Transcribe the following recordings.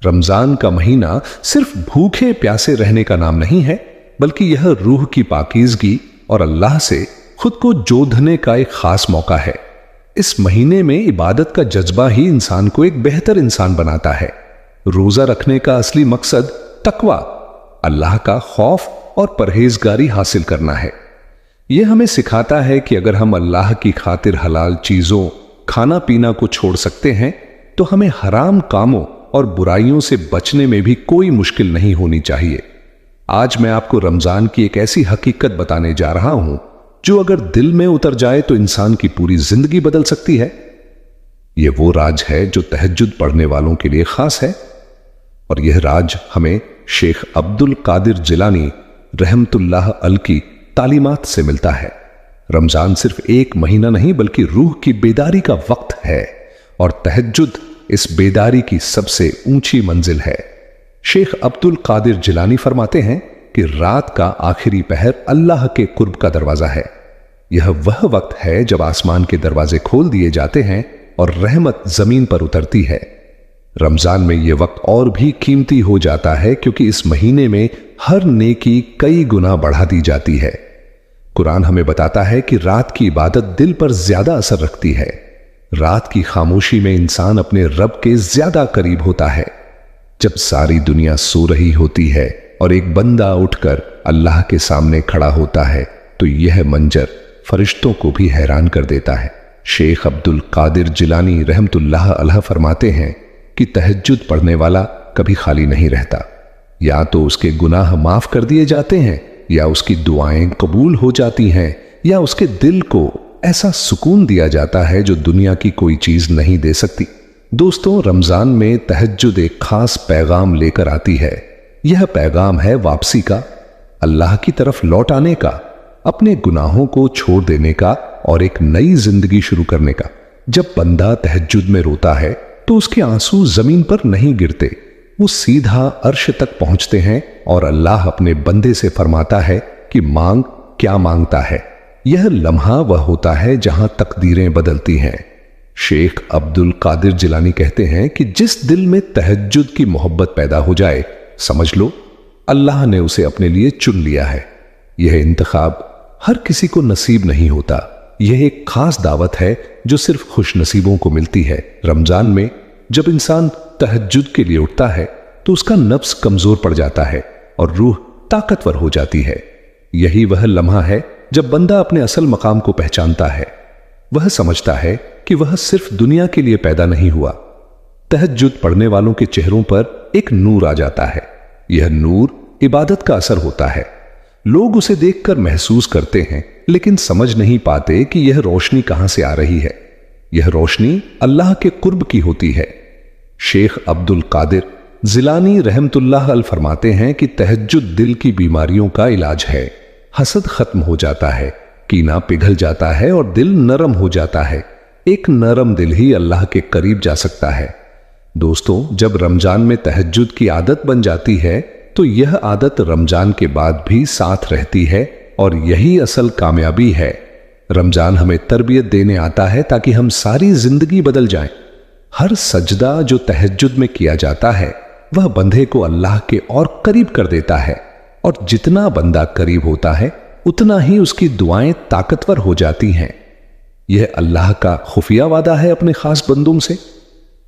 रमजान का महीना सिर्फ भूखे प्यासे रहने का नाम नहीं है, बल्कि यह रूह की पाकीज़गी और अल्लाह से खुद को जोड़ने का एक खास मौका है। इस महीने में इबादत का जज्बा ही इंसान को एक बेहतर इंसान बनाता है। रोजा रखने का असली मकसद तकवा, अल्लाह का खौफ और परहेजगारी हासिल करना है। यह हमें सिखाता है कि अगर हम अल्लाह की खातिर हलाल चीजों, खाना पीना को छोड़ सकते हैं तो हमें हराम कामों और बुराइयों से बचने में भी कोई मुश्किल नहीं होनी चाहिए। आज मैं आपको रमजान की एक ऐसी हकीकत बताने जा रहा हूं जो अगर दिल में उतर जाए तो इंसान की पूरी जिंदगी बदल सकती है। यह वो राज है जो तहज्जुद पढ़ने वालों के लिए खास है, और यह राज हमें शेख अब्दुल कादिर जिलानी रहमतुल्लाह अल की तालीमात से मिलता है। रमजान सिर्फ एक महीना नहीं बल्कि रूह की बेदारी का वक्त है, और तहज्जुद इस बेदारी की सबसे ऊंची मंजिल है। शेख अब्दुल कादिर जिलानी फरमाते हैं कि रात का आखिरी पहर अल्लाह के कुर्ब का दरवाजा है। यह वह वक्त है जब आसमान के दरवाजे खोल दिए जाते हैं और रहमत जमीन पर उतरती है। रमजान में यह वक्त और भी कीमती हो जाता है क्योंकि इस महीने में हर नेकी कई गुना बढ़ा दी जाती है। कुरान हमें बताता है कि रात की इबादत दिल पर ज्यादा असर रखती है। रात की खामोशी में इंसान अपने रब के ज्यादा करीब होता है। जब सारी दुनिया सो रही होती है और एक बंदा उठकर अल्लाह के सामने खड़ा होता है तो यह मंजर फरिश्तों को भी हैरान कर देता है। शेख अब्दुल कादिर जिलानी रहमतुल्लाह अलैह फरमाते हैं कि तहज्जुद पढ़ने वाला कभी खाली नहीं रहता। या तो उसके गुनाह माफ कर दिए जाते हैं, या उसकी दुआएं कबूल हो जाती हैं, या उसके दिल को ऐसा सुकून दिया जाता है जो दुनिया की कोई चीज नहीं दे सकती। दोस्तों, रमजान में तहज्जुद एक खास पैगाम लेकर आती है। यह पैगाम है वापसी का, अल्लाह की तरफ लौट आने का, अपने गुनाहों को छोड़ देने का और एक नई जिंदगी शुरू करने का। जब बंदा तहज्जुद में रोता है तो उसके आंसू जमीन पर नहीं गिरते, वो सीधा अर्श तक पहुंचते हैं और अल्लाह अपने बंदे से फरमाता है कि मांग क्या मांगता है। यह लम्हा वह होता है जहां तकदीरें बदलती हैं। शेख अब्दुल कादिर जिलानी कहते हैं कि जिस दिल में तहज्जुद की मोहब्बत पैदा हो जाए, समझ लो अल्लाह ने उसे अपने लिए चुन लिया है। यह इंतखाब हर किसी को नसीब नहीं होता। यह एक खास दावत है जो सिर्फ खुश नसीबों को मिलती है। रमजान में जब इंसान तहज्जुद के लिए उठता है तो उसका नफ्स कमजोर पड़ जाता है और रूह ताकतवर हो जाती है। यही वह लम्हा है जब बंदा अपने असल मकाम को पहचानता है। वह समझता है कि वह सिर्फ दुनिया के लिए पैदा नहीं हुआ। तहज्जुद पढ़ने वालों के चेहरों पर एक नूर आ जाता है। यह नूर इबादत का असर होता है। लोग उसे देखकर महसूस करते हैं, लेकिन समझ नहीं पाते कि यह रोशनी कहां से आ रही है। यह रोशनी अल्लाह के कुर्ब की होती है। शेख अब्दुल कादिर जिलानी रहमतुल्लाह अल फरमाते हैं कि तहज्जुद दिल की बीमारियों का इलाज है। हसद खत्म हो जाता है, कीना पिघल जाता है और दिल नरम हो जाता है। एक नरम दिल ही अल्लाह के करीब जा सकता है। दोस्तों, जब रमजान में तहज्जुद की आदत बन जाती है तो यह आदत रमजान के बाद भी साथ रहती है, और यही असल कामयाबी है। रमजान हमें तरबियत देने आता है ताकि हम सारी जिंदगी बदल जाएं। हर सजदा जो तहज्जुद में किया जाता है वह बंदे को अल्लाह के और करीब कर देता है, और जितना बंदा करीब होता है उतना ही उसकी दुआएं ताकतवर हो जाती हैं। यह अल्लाह का खुफिया वादा है अपने खास बंदों से।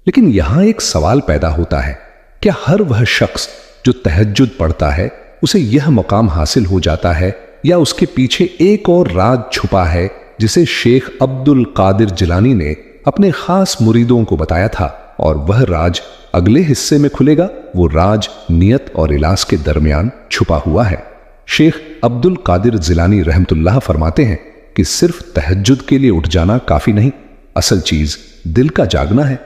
लेकिन यहां एक सवाल पैदा होता है, क्या हर वह शख्स जो तहज्जुद पढ़ता है उसे यह मकाम हासिल हो जाता है, या उसके पीछे एक और राज छुपा है जिसे शेख अब्दुल कादिर जिलानी ने अपने खास मुरीदों को बताया था, और वह राज अगले हिस्से में खुलेगा। वो राज नियत और इलाज के दरमियान छुपा हुआ है। शेख अब्दुल कादिर जिलानी रहमतुल्लाह फरमाते हैं कि सिर्फ तहज्जुद के लिए उठ जाना काफी नहीं, असल चीज दिल का जागना है।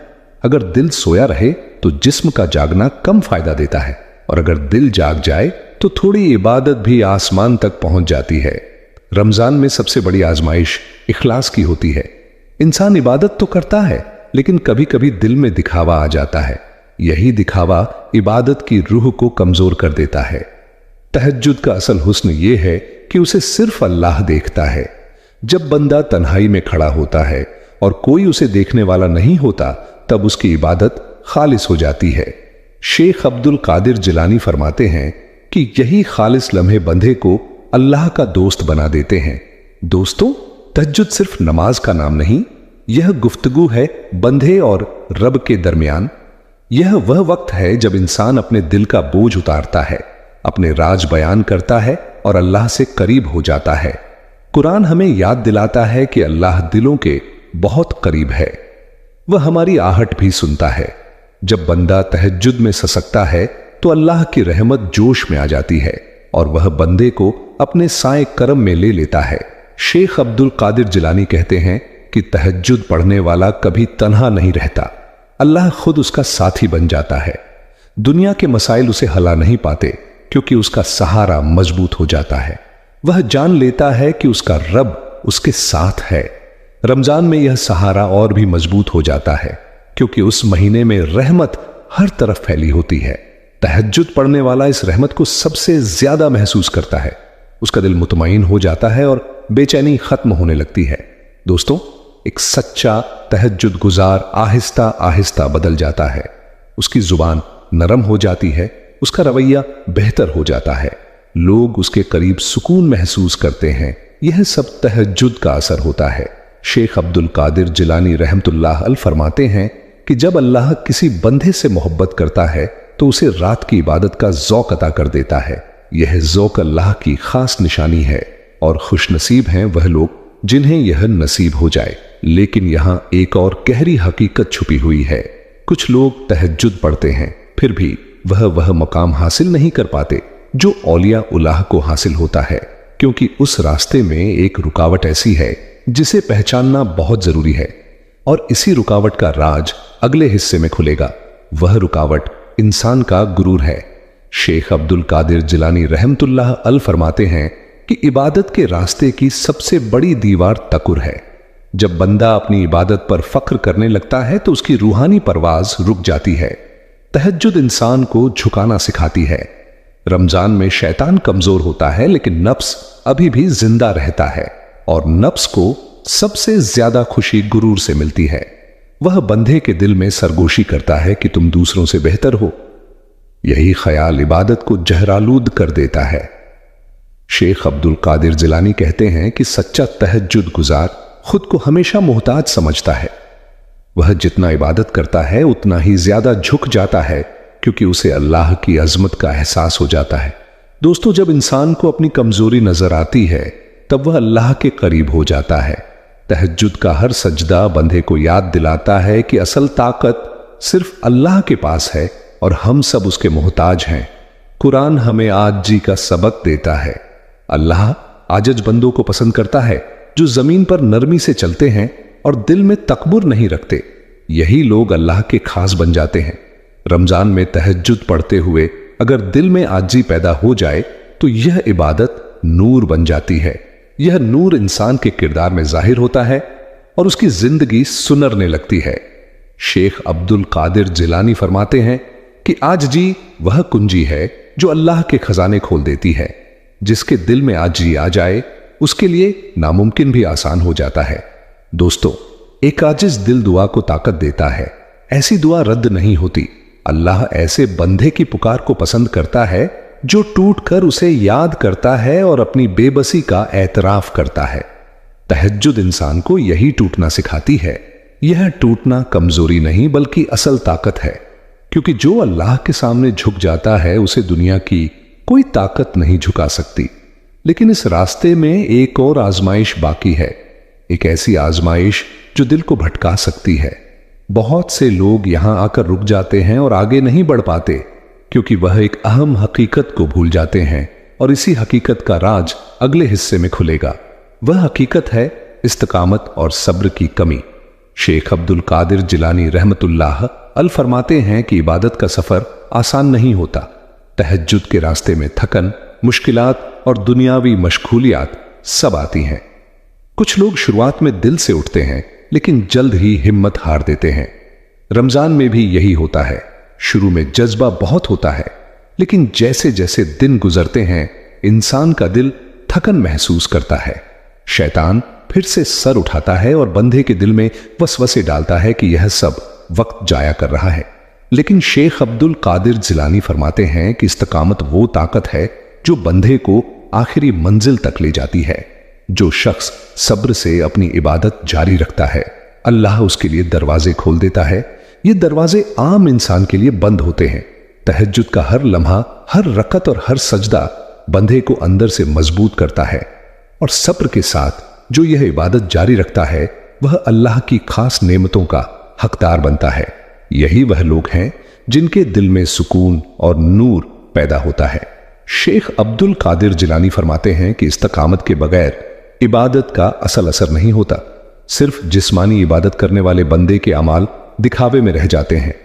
अगर दिल सोया रहे तो जिस्म का जागना कम फायदा देता है, और अगर दिल जाग जाए तो थोड़ी इबादत भी आसमान तक पहुंच जाती है। रमजान में सबसे बड़ी आजमाइश इखलास की होती है। इंसान इबादत तो करता है, लेकिन कभी कभी दिल में दिखावा आ जाता है। यही दिखावा इबादत की रूह को कमजोर कर देता है। तहज्जुद का असल हुस्न यह है कि उसे सिर्फ अल्लाह देखता है। जब बंदा तन्हाई में खड़ा होता है और कोई उसे देखने वाला नहीं होता, तब उसकी इबादत खालिस हो जाती है। शेख अब्दुल कादिर जिलानी फरमाते हैं कि यही खालिस लम्हे बंदे को अल्लाह का दोस्त बना देते हैं। दोस्तों, तहज्जुद सिर्फ नमाज का नाम नहीं, यह गुफ्तगू है बंदे और रब के दरमियान। यह वह वक्त है जब इंसान अपने दिल का बोझ उतारता है, अपने राज बयान करता है और अल्लाह से करीब हो जाता है। कुरान हमें याद दिलाता है कि अल्लाह दिलों के बहुत करीब है, वह हमारी आहट भी सुनता है। जब बंदा तहज्जुद में ससकता है तो अल्लाह की रहमत जोश में आ जाती है और वह बंदे को अपने साए करम में ले लेता है। शेख अब्दुल कादिर जिलानी कहते हैं कि तहज्जुद पढ़ने वाला कभी तन्हा नहीं रहता, अल्लाह खुद उसका साथी बन जाता है। दुनिया के मसाइल उसे हला नहीं पाते क्योंकि उसका सहारा मजबूत हो जाता है। वह जान लेता है कि उसका रब उसके साथ है। रमजान में यह सहारा और भी मजबूत हो जाता है क्योंकि उस महीने में रहमत हर तरफ फैली होती है। तहज्जुद पढ़ने वाला इस रहमत को सबसे ज्यादा महसूस करता है। उसका दिल मुतमईन हो जाता है और बेचैनी खत्म होने लगती है। दोस्तों, एक सच्चा तहज्जुद गुजार आहिस्ता आहिस्ता बदल जाता है। उसकी जुबान नरम हो जाती है, उसका रवैया बेहतर हो जाता है, लोग उसके करीब सुकून महसूस करते हैं। यह सब तहज्जुद का असर होता है। शेख अब्दुल कादिर जिलानी रहमतुल्लाह अलैह फरमाते हैं कि जब अल्लाह किसी बंदे से मोहब्बत करता है तो उसे रात की इबादत का ज़ौक़ अता कर देता है। यह ज़ौक़ अल्लाह की खास निशानी है और खुशनसीब हैं वह लोग जिन्हें यह नसीब हो जाए। लेकिन यहां एक और गहरी हकीकत छुपी हुई है। कुछ लोग तहज्जुद पढ़ते हैं, फिर भी वह मकाम हासिल नहीं कर पाते जो औलिया उल्लाह को हासिल होता है, क्योंकि उस रास्ते में एक रुकावट ऐसी है जिसे पहचानना बहुत जरूरी है और इसी रुकावट का राज अगले हिस्से में खुलेगा। वह रुकावट इंसान का गुरूर है। शेख अब्दुल कादिर जिलानी रहमतुल्लाह अलैह फरमाते हैं कि इबादत के रास्ते की सबसे बड़ी दीवार तकुर है। जब बंदा अपनी इबादत पर फख्र करने लगता है तो उसकी रूहानी परवाज रुक जाती है। तहज्जुद इंसान को झुकाना सिखाती है। रमजान में शैतान कमजोर होता है लेकिन नफ्स अभी भी जिंदा रहता है और नफ्स को सबसे ज्यादा खुशी गुरूर से मिलती है। वह बंदे के दिल में सरगोशी करता है कि तुम दूसरों से बेहतर हो। यही ख्याल इबादत को जहरालूद कर देता है। शेख अब्दुल कादिर जिलानी कहते हैं कि सच्चा तहज्जुद गुजार खुद को हमेशा मोहताज समझता है। वह जितना इबादत करता है उतना ही ज्यादा झुक जाता है क्योंकि उसे अल्लाह की अजमत का एहसास हो जाता है। दोस्तों, जब इंसान को अपनी कमजोरी नजर आती है तब वह अल्लाह के करीब हो जाता है। तहज्जुद का हर सजदा बंदे को याद दिलाता है कि असल ताकत सिर्फ अल्लाह के पास है और हम सब उसके मोहताज हैं। कुरान हमें आजी का सबक देता है। अल्लाह आजज बंदों को पसंद करता है जो जमीन पर नरमी से चलते हैं और दिल में तकब्बुर नहीं रखते। यही लोग अल्लाह के खास बन जाते हैं। रमजान में तहज्जुद पढ़ते हुए अगर दिल में आजी पैदा हो जाए तो यह इबादत नूर बन जाती है। यह नूर इंसान के किरदार में जाहिर होता है और उसकी जिंदगी सुनरने लगती है। शेख अब्दुल कादिर जिलानी फरमाते हैं कि आजी वह कुंजी है जो अल्लाह के खजाने खोल देती है। जिसके दिल में आजी आ जाए उसके लिए नामुमकिन भी आसान हो जाता है। दोस्तों, एक आजिज दिल दुआ को ताकत देता है। ऐसी दुआ रद्द नहीं होती। अल्लाह ऐसे बंदे की पुकार को पसंद करता है जो टूट कर उसे याद करता है और अपनी बेबसी का एतराफ करता है। तहज्जुद इंसान को यही टूटना सिखाती है। यह टूटना कमजोरी नहीं बल्कि असल ताकत है, क्योंकि जो अल्लाह के सामने झुक जाता है उसे दुनिया की कोई ताकत नहीं झुका सकती। लेकिन इस रास्ते में एक और आजमाइश बाकी है, एक ऐसी आजमाइश जो दिल को भटका सकती है। बहुत से लोग यहां आकर रुक जाते हैं और आगे नहीं बढ़ पाते क्योंकि वह एक अहम हकीकत को भूल जाते हैं और इसी हकीकत का राज अगले हिस्से में खुलेगा। वह हकीकत है इस्तिकामत और सब्र की कमी। शेख अब्दुल कादिर जिलानी रहमतुल्लाह अलैह फरमाते हैं कि इबादत का सफर आसान नहीं होता। तहज्जुद के रास्ते में थकन, मुश्किलात और दुनियावी मशगूलियात सब आती हैं। कुछ लोग शुरुआत में दिल से उठते हैं लेकिन जल्द ही हिम्मत हार देते हैं। रमजान में भी यही होता है। शुरू में जज्बा बहुत होता है लेकिन जैसे जैसे दिन गुजरते हैं इंसान का दिल थकन महसूस करता है। शैतान फिर से सर उठाता है और बंदे के दिल में वसवसे डालता है कि यह सब वक्त जाया कर रहा है। लेकिन शेख अब्दुल कादिर जिलानी फरमाते हैं कि इस्तिकामत वो ताकत है जो बंदे को आखिरी मंजिल तक ले जाती है। जो शख्स सब्र से अपनी इबादत जारी रखता है, अल्लाह उसके लिए दरवाजे खोल देता है। ये दरवाजे आम इंसान के लिए बंद होते हैं। तहज्जुद का हर लम्हा, हर रकत और हर सजदा बंदे को अंदर से मजबूत करता है, और सब्र के साथ जो यह इबादत जारी रखता है वह अल्लाह की खास नेमतों का हकदार बनता है। यही वह लोग हैं जिनके दिल में सुकून और नूर पैदा होता है। शेख अब्दुल कादिर जिलानी फरमाते हैं कि इस्तिकामत के बगैर इबादत का असल असर नहीं होता। सिर्फ जिस्मानी इबादत करने वाले बंदे के अमाल दिखावे में रह जाते हैं,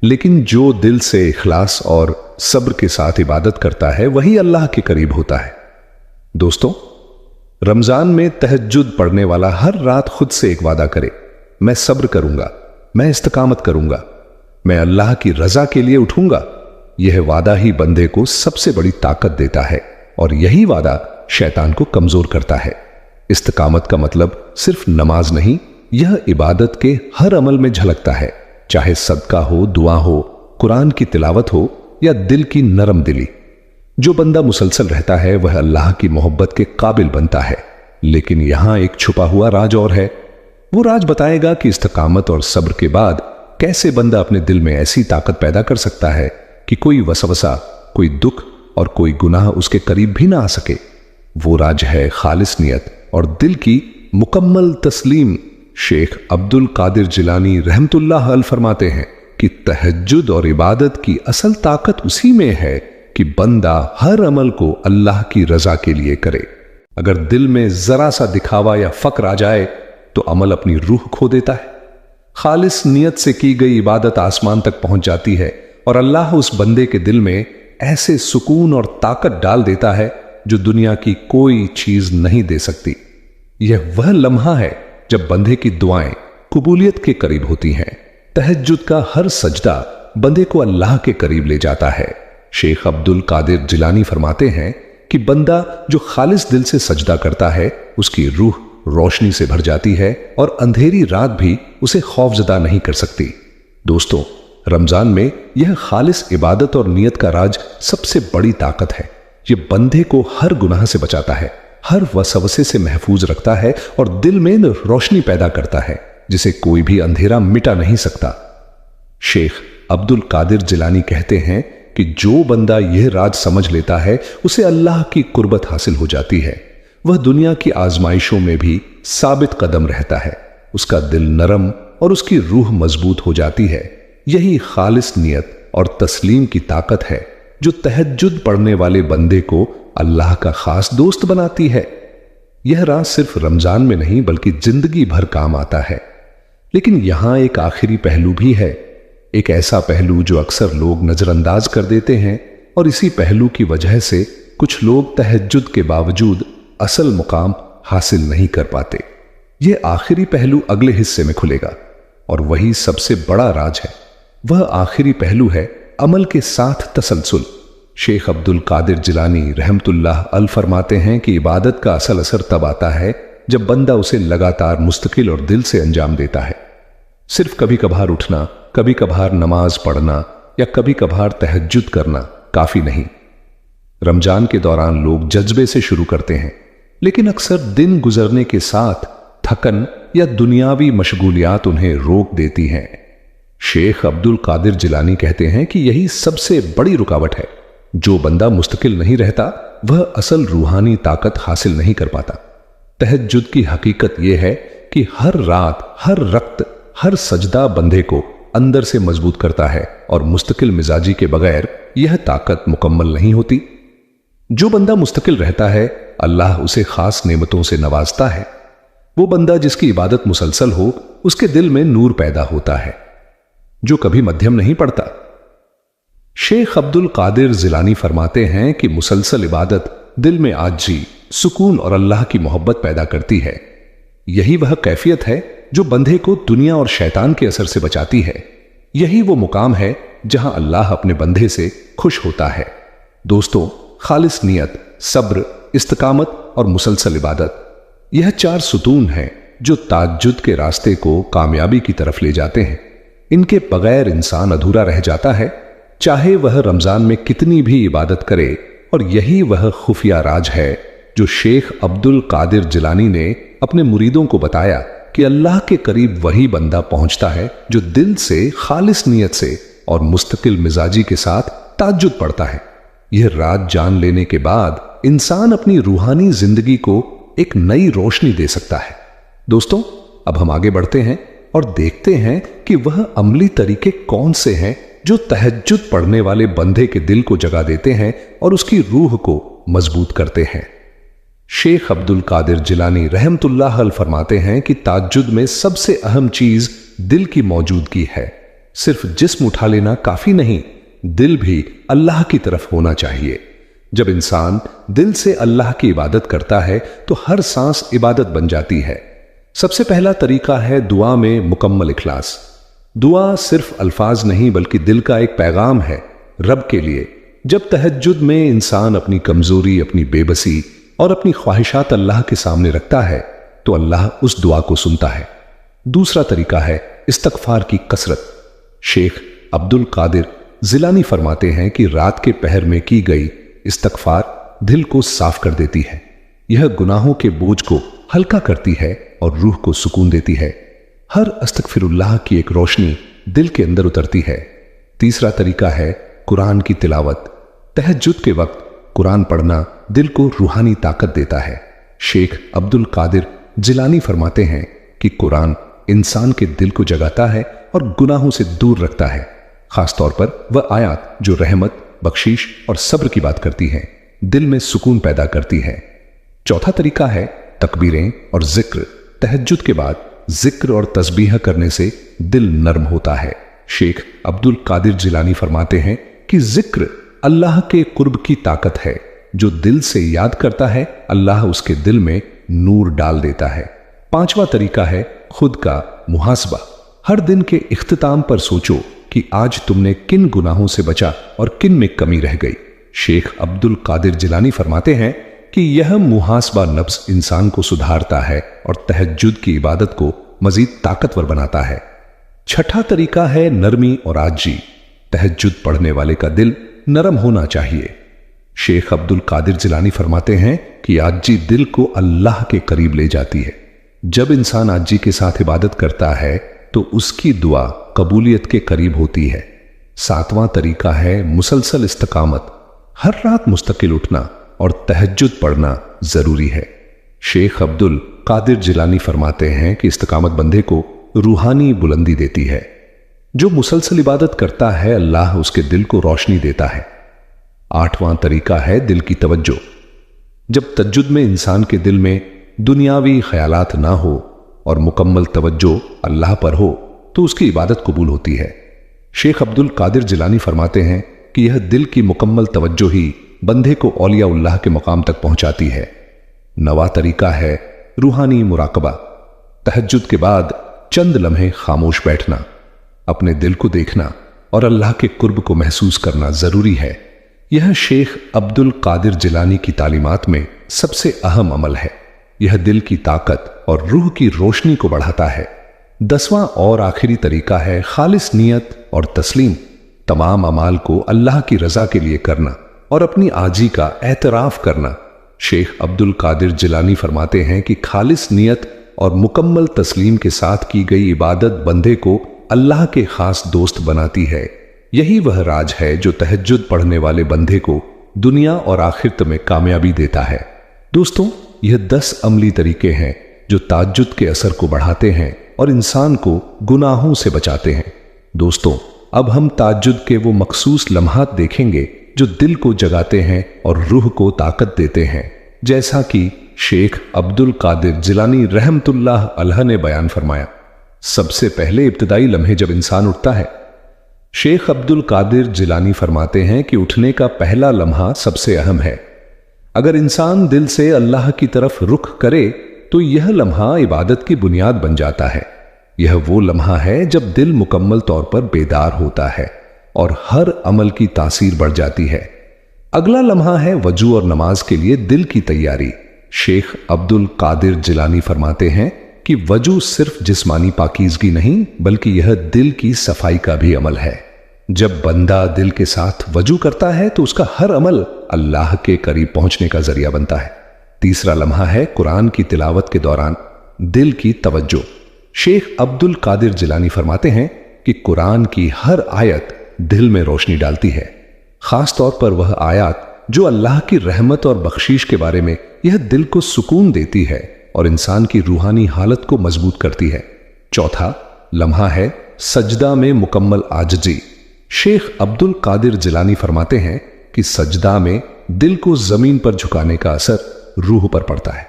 लेकिन जो दिल से इखलास और सब्र के साथ इबादत करता है वही अल्लाह के करीब होता है। दोस्तों, रमजान में तहज्जुद पढ़ने वाला हर रात खुद से एक वादा करे, मैं सब्र करूंगा, मैं इस्तिकामत करूंगा, मैं अल्लाह की रजा के लिए उठूंगा। यह वादा ही बंदे को सबसे बड़ी ताकत देता है, और यही वादा शैतान को कमजोर करता है। इस्तिकामत का मतलब सिर्फ नमाज नहीं, यह इबादत के हर अमल में झलकता है, चाहे सदका हो, दुआ हो, कुरान की तिलावत हो या दिल की नरम दिली। जो बंदा मुसलसल रहता है वह अल्लाह की मोहब्बत के काबिल बनता है। लेकिन यहां एक छुपा हुआ राज और है। वो राज बताएगा कि इस्तिकामत और सब्र के बाद कैसे बंदा अपने दिल में ऐसी ताकत पैदा कर सकता है कि कोई वसवसा, कोई दुख और कोई गुनाह उसके करीब भी ना आ सके। वो राज है खालिस नियत और दिल की मुकम्मल तस्लीम। शेख अब्दुल कादिर जिलानी रहमतुल्लाह अलैह फरमाते हैं कि तहज्जुद और इबादत की असल ताकत उसी में है कि बंदा हर अमल को अल्लाह की रजा के लिए करे। अगर दिल में जरा सा दिखावा या फक्र आ जाए तो अमल अपनी रूह खो देता है। खालिस नियत से की गई इबादत आसमान तक पहुंच जाती है, और अल्लाह उस बंदे के दिल में ऐसे सुकून और ताकत डाल देता है जो दुनिया की कोई चीज नहीं दे सकती। यह वह लम्हा है जब बंदे की दुआएं कबूलियत के करीब होती हैं। तहज्जुद का हर सजदा बंदे को अल्लाह के करीब ले जाता है। शेख अब्दुल कादिर जिलानी फरमाते हैं कि बंदा जो खालिस दिल से सजदा करता है उसकी रूह रोशनी से भर जाती है, और अंधेरी रात भी उसे खौफजदा नहीं कर सकती। दोस्तों, रमजान में यह खालिस इबादत और नियत का राज सबसे बड़ी ताकत है। यह बंदे को हर गुनाह से बचाता है, हर वसवसे से महफूज रखता है और दिल में रोशनी पैदा करता है जिसे कोई भी अंधेरा मिटा नहीं सकता। शेख अब्दुल कादिर जिलानी कहते हैं कि जो बंदा यह राज समझ लेता है उसे अल्लाह की कुर्बत हासिल हो जाती है। वह दुनिया की आजमाइशों में भी साबित कदम रहता है। उसका दिल नरम और उसकी रूह मजबूत हो जाती है। यही खालिस नियत और तस्लीम की ताकत है जो तहज्जुद पढ़ने वाले बंदे को अल्लाह का खास दोस्त बनाती है। यह राज सिर्फ रमजान में नहीं बल्कि जिंदगी भर काम आता है। लेकिन यहां एक आखिरी पहलू भी है, एक ऐसा पहलू जो अक्सर लोग नजरअंदाज कर देते हैं, और इसी पहलू की वजह से कुछ लोग तहज्जुद के बावजूद असल मुकाम हासिल नहीं कर पाते। यह आखिरी पहलू अगले हिस्से में खुलेगा, और वही सबसे बड़ा राज है। वह आखिरी पहलू है अमल के साथ तसलसल। शेख अब्दुल कादिर जिलानी रहमतुल्लाह अलैह फरमाते हैं कि इबादत का असल असर तब आता है जब बंदा उसे लगातार मुस्तकिल और दिल से अंजाम देता है। सिर्फ कभी कभार उठना, कभी कभार नमाज पढ़ना या कभी कभार तहज्जुद करना काफी नहीं। रमजान के दौरान लोग जज्बे से शुरू करते हैं, लेकिन अक्सर दिन गुजरने के साथ थकन या दुनियावी मशगूलियात उन्हें रोक देती हैं। शेख अब्दुल कादिर जिलानी कहते हैं कि यही सबसे बड़ी रुकावट है। जो बंदा मुस्तकिल नहीं रहता वह असल रूहानी ताकत हासिल नहीं कर पाता। तहज्जुद की हकीकत यह है कि हर रात, हर रक्त, हर सजदा बंदे को अंदर से मजबूत करता है, और मुस्तकिल मिजाजी के बगैर यह ताकत मुकम्मल नहीं होती। जो बंदा मुस्तकिल रहता है अल्लाह उसे खास नेमतों से नवाजता है। वो बंदा जिसकी इबादत मुसलसल हो उसके दिल में नूर पैदा होता है जो कभी मध्यम नहीं पड़ता। शेख अब्दुल कादिर जिलानी फरमाते हैं कि मुसलसल इबादत दिल में आजी, सुकून और अल्लाह की मोहब्बत पैदा करती है। यही वह कैफियत है जो बंदे को दुनिया और शैतान के असर से बचाती है। यही वो मुकाम है जहां अल्लाह अपने बंदे से खुश होता है। दोस्तों, खालिस नियत, सब्र, इस्तिकामत और मुसलसल इबादत, यह चार सुतून हैं जो तहज्जुद के रास्ते को कामयाबी की तरफ ले जाते हैं। इनके बगैर इंसान अधूरा रह जाता है, चाहे वह रमजान में कितनी भी इबादत करे। और यही वह खुफिया राज है जो शेख अब्दुल कादिर जिलानी ने अपने मुरीदों को बताया कि अल्लाह के करीब वही बंदा पहुंचता है जो दिल से, खालिस नियत से और मुस्तकिल मिजाजी के साथ ताज्जुद पढ़ता है। यह राज जान लेने के बाद इंसान अपनी रूहानी जिंदगी को एक नई रोशनी दे सकता है। दोस्तों, अब हम आगे बढ़ते हैं और देखते हैं कि वह अमली तरीके कौन से हैं जो तहज्जुद पढ़ने वाले बंदे के दिल को जगा देते हैं और उसकी रूह को मजबूत करते हैं। शेख अब्दुल कादिर जिलानी रहमतुल्लाह अलैह फरमाते हैं कि तहज्जुद में सबसे अहम चीज दिल की मौजूदगी है। सिर्फ जिस्म उठा लेना काफी नहीं, दिल भी अल्लाह की तरफ होना चाहिए। जब इंसान दिल से अल्लाह की इबादत करता है तो हर सांस इबादत बन जाती है। सबसे पहला तरीका है दुआ में मुकम्मल इखलास। दुआ सिर्फ अल्फाज नहीं बल्कि दिल का एक पैगाम है रब के लिए। जब तहज्जुद में इंसान अपनी कमजोरी, अपनी बेबसी और अपनी ख्वाहिशात अल्लाह के सामने रखता है तो अल्लाह उस दुआ को सुनता है। दूसरा तरीका है इस्तगफार की कसरत। शेख अब्दुल कादिर जिलानी फरमाते हैं कि रात के पहर में की गई इस्तगफार दिल को साफ कर देती है। यह गुनाहों के बोझ को हल्का करती है और रूह को सुकून देती है। हर अस्तगफिरुल्लाह की एक रोशनी दिल के अंदर उतरती है। तीसरा तरीका है कुरान की तिलावत। तहज्जुद के वक्त कुरान पढ़ना दिल को रूहानी ताकत देता है। शेख अब्दुल कादिर जिलानी फरमाते हैं कि कुरान इंसान के दिल को जगाता है और गुनाहों से दूर रखता है। खासतौर पर वह आयत जो रहमत, बख्शीश और सब्र की बात करती हैं, दिल में सुकून पैदा करती है। चौथा तरीका है तकबीरें और जिक्र। तहज्जुद के बाद जिक्र और तस्बीह करने से दिल नर्म होता है। शेख अब्दुल कादिर जिलानी फरमाते हैं कि जिक्र अल्लाह के कुर्ब की ताकत है। जो दिल से याद करता है अल्लाह उसके दिल में नूर डाल देता है। पांचवा तरीका है खुद का मुहासबा। हर दिन के इख्तिताम पर सोचो कि आज तुमने किन गुनाहों से बचा और किन में कमी रह गई। शेख अब्दुल कादिर जिलानी फरमाते हैं कि यह मुहासबा नफ्स इंसान को सुधारता है और तहज्जुद की इबादत को मजीद ताकतवर बनाता है। छठा तरीका है नरमी और आजी। तहज्जुद पढ़ने वाले का दिल नरम होना चाहिए। शेख अब्दुल कादिर जिलानी फरमाते हैं कि आजी दिल को अल्लाह के करीब ले जाती है। जब इंसान आजी के साथ इबादत करता है तो उसकी दुआ कबूलियत के करीब होती है। सातवां तरीका है मुसलसल इस्तकामत। हर रात मुस्तकिल उठना और तहज्जुद पढ़ना जरूरी है। शेख अब्दुल कादिर जिलानी फरमाते हैं कि इस्तकामत बंदे को रूहानी बुलंदी देती है। जो मुसलसल इबादत करता है अल्लाह उसके दिल को रोशनी देता है। आठवां तरीका है दिल की तवज्जो। जब तहज्जुद में इंसान के दिल में दुनियावी ख्यालात ना हो और मुकम्मल तवज्जो अल्लाह पर हो तो उसकी इबादत कबूल होती है। शेख अब्दुल कादिर जिलानी फरमाते हैं कि यह दिल की मुकम्मल तवज्जो ही बंदे को औलिया-उल्लाह के मकाम तक पहुंचाती है। नवा तरीका है रूहानी मुराकबा। तहज्जुद के बाद चंद लम्हे खामोश बैठना, अपने दिल को देखना और अल्लाह के कुर्ब को महसूस करना जरूरी है। यह शेख अब्दुल कादिर जिलानी की तालीमात में सबसे अहम अमल है। यह दिल की ताकत और रूह की रोशनी को बढ़ाता है। 10वां और आखिरी तरीका है खालिस नियत और तस्लीम। तमाम अमाल को अल्लाह की रजा के लिए करना और अपनी आजी का एतराफ करना। शेख अब्दुल कादिर जिलानी फरमाते हैं कि खालिस नियत और मुकम्मल तस्लीम के साथ की गई इबादत बंदे को अल्लाह के खास दोस्त बनाती है। यही वह राज है जो तहज्जुद पढ़ने वाले बंदे को दुनिया और आखिरत में कामयाबी देता है। दोस्तों, यह 10 अमली तरीके हैं जो तहज्जुद के असर को बढ़ाते हैं और इंसान को गुनाहों से बचाते हैं। दोस्तों, अब हम तहज्जुद के वो मखसूस लम्हात देखेंगे जो दिल को जगाते हैं और रूह को ताकत देते हैं, जैसा कि शेख अब्दुल कादिर जिलानी रहमतुल्लाह अलैह ने बयान फरमाया। सबसे पहले इब्तिदाई लम्हे जब इंसान उठता है। शेख अब्दुल कादिर जिलानी फरमाते हैं कि उठने का पहला लम्हा सबसे अहम है। अगर इंसान दिल से अल्लाह की तरफ रुख करे तो यह लम्हा इबादत की बुनियाद बन जाता है। यह वो लम्हा है जब दिल मुकम्मल तौर पर बेदार होता है और हर अमल की तासीर बढ़ जाती है। अगला लम्हा है वजू और नमाज के लिए दिल की तैयारी। शेख अब्दुल कादिर जिलानी फरमाते हैं कि कि वजू सिर्फ जिस्मानी पाकीज़गी नहीं बल्कि यह दिल की सफाई का भी अमल है। जब बंदा दिल के साथ वजू करता है तो उसका हर अमल अल्लाह के करीब पहुंचने का जरिया बनता है। तीसरा लम्हा है कुरान की तिलावत के दौरान दिल की तवज्जो। शेख अब्दुल कादिर जिलानी फरमाते हैं कि कुरान की हर आयत दिल में रोशनी डालती है, खास तौर पर वह आयत जो अल्लाह की रहमत और बख्शीश के बारे में यह दिल को सुकून देती है और इंसान की रूहानी हालत को मजबूत करती है। चौथा लम्हा है सजदा में मुकम्मल आजिज़ी। शेख अब्दुल कादिर जिलानी फरमाते हैं कि सजदा में दिल को जमीन पर झुकाने का असर रूह पर पड़ता है।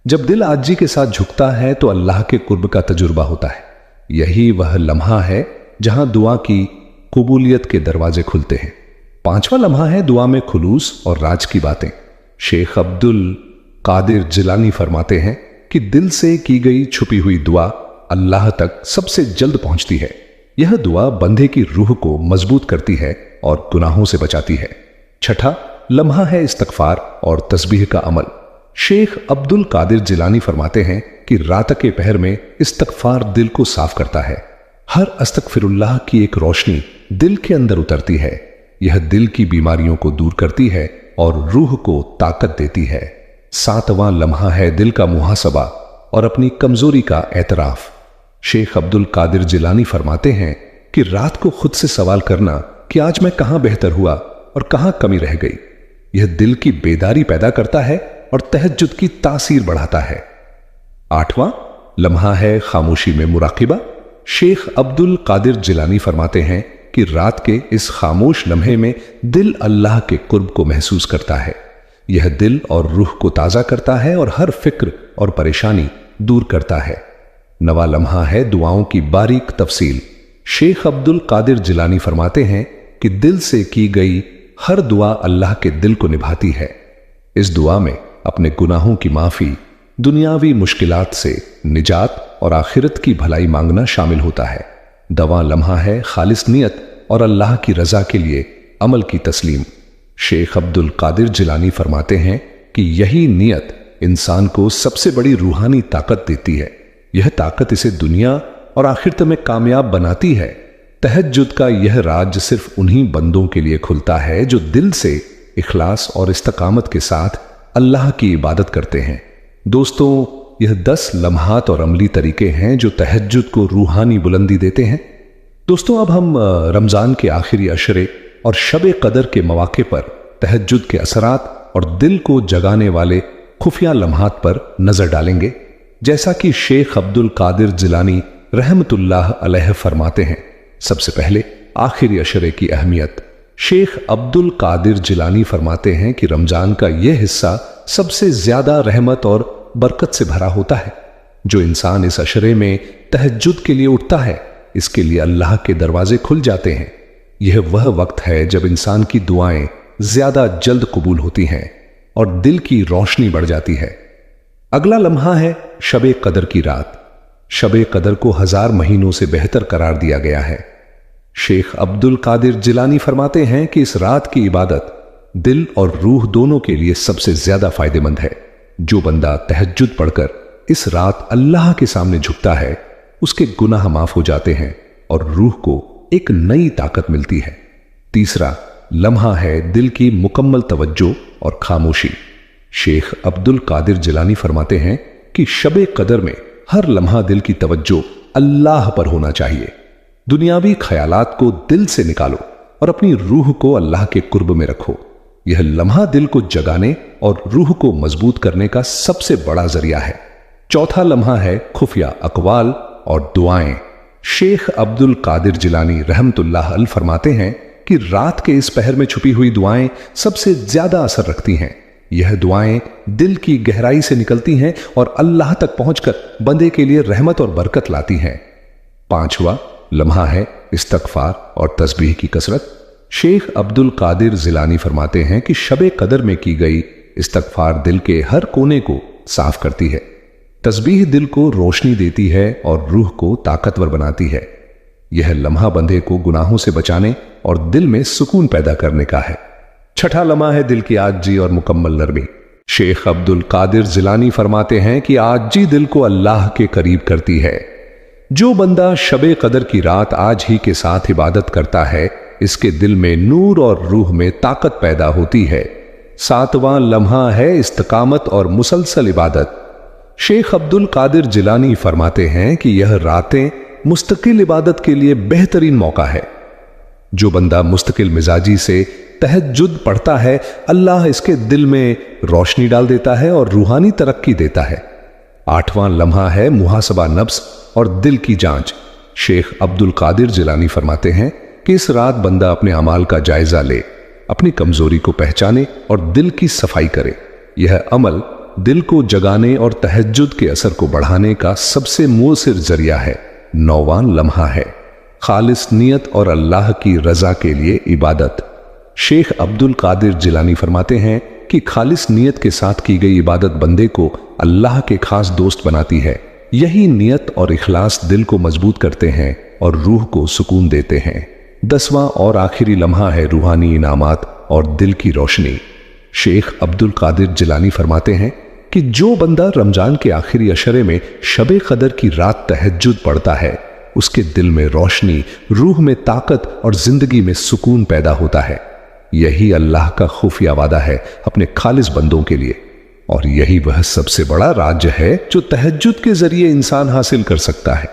जब दिल आजिज़ी के साथ झुकता है तो अल्लाह के कुर्ब का तजुर्बा होता है। यही वह लम्हा है जहां दुआ की कबूलियत के दरवाजे खुलते हैं। पांचवा लम्हा है दुआ में खुलूस और राज की बातें। शेख अब्दुल कादिर जिलानी फरमाते हैं कि दिल से की गई छुपी हुई दुआ अल्लाह तक सबसे जल्द पहुंचती है। यह दुआ बंदे की रूह को मजबूत करती है और गुनाहों से बचाती है। छठा लम्हा है इस्तगफार और तस्बीह का अमल। शेख अब्दुल कादिर जिलानी फरमाते हैं कि रात के पहर में इस्तगफार दिल को साफ करता है। हर अस्तगफिरुल्लाह की एक रोशनी दिल के अंदर उतरती है। यह दिल की बीमारियों को दूर करती है और रूह को ताकत देती है। सातवां लम्हा है दिल का मुहासबा और अपनी कमजोरी का एतराफ। शेख अब्दुल कादिर जिलानी फरमाते हैं कि रात को खुद से सवाल करना कि आज मैं कहां बेहतर हुआ और कहां कमी रह गई, यह दिल की बेदारी पैदा करता है और तहज्जुद की तासीर बढ़ाता है। आठवां लम्हा है खामोशी में मुराकिबा। शेख अब्दुल कादिर जिलानी फरमाते हैं कि रात के इस खामोश लम्हे में दिल अल्लाह के कुर्ब को महसूस करता है। यह दिल और रूह को ताजा करता है और हर फिक्र और परेशानी दूर करता है। नवा लम्हा है दुआओं की बारीक तफसील। शेख अब्दुल कादिर जिलानी फरमाते हैं कि दिल से की गई हर दुआ अल्लाह के दिल को निभाती है। इस दुआ में अपने गुनाहों की माफी, दुनियावी मुश्किलात से निजात और आखिरत की भलाई मांगना शामिल होता है। दवा लम्हा है खालिस नियत और अल्लाह की रजा के लिए अमल की तस्लीम। शेख अब्दुल कादिर जिलानी फरमाते हैं कि यही नियत इंसान को सबसे बड़ी रूहानी ताकत देती है। यह ताकत इसे दुनिया और आखिरत में कामयाब बनाती है। तहज्जुद का यह राज सिर्फ उन्हीं बंदों के लिए खुलता है जो दिल से इखलास और इस्तकामत के साथ अल्लाह की इबादत करते हैं। दोस्तों, यह 10 लम्हात और अमली तरीके हैं जो तहज्जुद को रूहानी बुलंदी देते हैं। दोस्तों, अब हम रमजान के आखिरी अशरे और शब कदर के मौके पर तहज्जुद के असरात और दिल को जगाने वाले खुफिया लम्हात पर नजर डालेंगे। जैसा कि शेख अब्दुल कादिर जिलानी रहमतुल्लाह अलैह फरमाते हैं, सबसे पहले आखिरी अशरे की अहमियत। शेख अब्दुल कादिर जिलानी फरमाते हैं कि रमजान का यह हिस्सा सबसे ज्यादा रहमत और बरकत से भरा होता है। जो इंसान इस अशरे में तहज्जुद के लिए उठता है, इसके लिए अल्लाह के दरवाजे खुल जाते हैं। यह वह वक्त है जब इंसान की दुआएं ज्यादा जल्द कबूल होती हैं और दिल की रोशनी बढ़ जाती है। अगला लम्हा है शब कदर की रात। शब कदर को 1000 महीनों से बेहतर करार दिया गया है। शेख अब्दुल कादिर जिलानी फरमाते हैं कि इस रात की इबादत दिल और रूह दोनों के लिए सबसे ज्यादा फायदेमंद है। जो बंदा तहज्जुद पढ़कर इस रात अल्लाह के सामने झुकता है, उसके गुनाह माफ हो जाते हैं और रूह को एक नई ताकत मिलती है। तीसरा लम्हा है दिल की मुकम्मल तवज्जो और खामोशी। शेख अब्दुल कादिर जिलानी फरमाते हैं कि शब कदर में हर लम्हा दिल की तवज्जो अल्लाह पर होना चाहिए। दुनियावी ख्यालात को दिल से निकालो और अपनी रूह को अल्लाह के कुर्ब में रखो। यह लम्हा दिल को जगाने और रूह को मजबूत करने का सबसे बड़ा जरिया है। चौथा लम्हा है खुफिया अकवाल और दुआएं। शेख अब्दुल कादिर जिलानी रहमतुल्लाह अलैह फरमाते हैं कि रात के इस पहर में छुपी हुई दुआएं सबसे ज्यादा असर रखती हैं। यह दुआएं दिल की गहराई से निकलती हैं और अल्लाह तक पहुंचकर बंदे के लिए रहमत और बरकत लाती हैं। पांचवा लम्हा है इस्तगफार और तस्बीह की कसरत। शेख अब्दुल कादिर जिलानी फरमाते हैं कि शब कदर में की गई इस्तगफार दिल के हर कोने को साफ करती है। तस्बीह दिल को रोशनी देती है और रूह को ताकतवर बनाती है। यह लम्हा बंदे को गुनाहों से बचाने और दिल में सुकून पैदा करने का है। छठा लम्हा है दिल की आजिज़ी और मुकम्मल नरमी। शेख अब्दुल कादिर जिलानी फरमाते हैं कि आजी दिल को अल्लाह के करीब करती है। जो बंदा शबे कदर की रात आज ही के साथ इबादत करता है, इसके दिल में नूर और रूह में ताकत पैदा होती है। 7वां लम्हा है इस्तिकामत और मुसलसल इबादत। शेख अब्दुल कादिर जिलानी फरमाते हैं कि यह रातें मुस्तकिल इबादत के लिए बेहतरीन मौका है। जो बंदा मुस्तकिल मिजाजी से तहज्जुद पढ़ता है, अल्लाह इसके दिल में रोशनी डाल देता है और रूहानी तरक्की देता है। 8वां लम्हा है मुहासबा नफ्स और दिल की जांच। शेख अब्दुल कादिर जिलानी फरमाते हैं कि इस रात बंदा अपने अमाल का जायजा ले, अपनी कमजोरी को पहचाने और दिल की सफाई करे। यह अमल दिल को जगाने और तहज्जुद के असर को बढ़ाने का सबसे मुअस्सिर जरिया है। 9वां लम्हा है खालिस नियत और अल्लाह की रजा के लिए इबादत। शेख अब्दुल कादिर जिलानी फरमाते हैं कि खालिस नियत के साथ की गई इबादत बंदे को अल्लाह के खास दोस्त बनाती है। यही नियत और इखलास दिल को मजबूत करते हैं और रूह को सुकून देते हैं। 10वां और आखिरी लम्हा है रूहानी इनामात और दिल की रोशनी। शेख अब्दुल कादिर जिलानी फरमाते हैं कि जो बंदा रमजान के आखिरी अशरे में शबे कदर की रात तहज्जुद पढ़ता है, उसके दिल में रोशनी, रूह में ताकत और जिंदगी में सुकून पैदा होता है। यही अल्लाह का खुफिया वादा है अपने खालिस बंदों के लिए, और यही वह सबसे बड़ा राज है जो तहज्जुद के जरिए इंसान हासिल कर सकता है।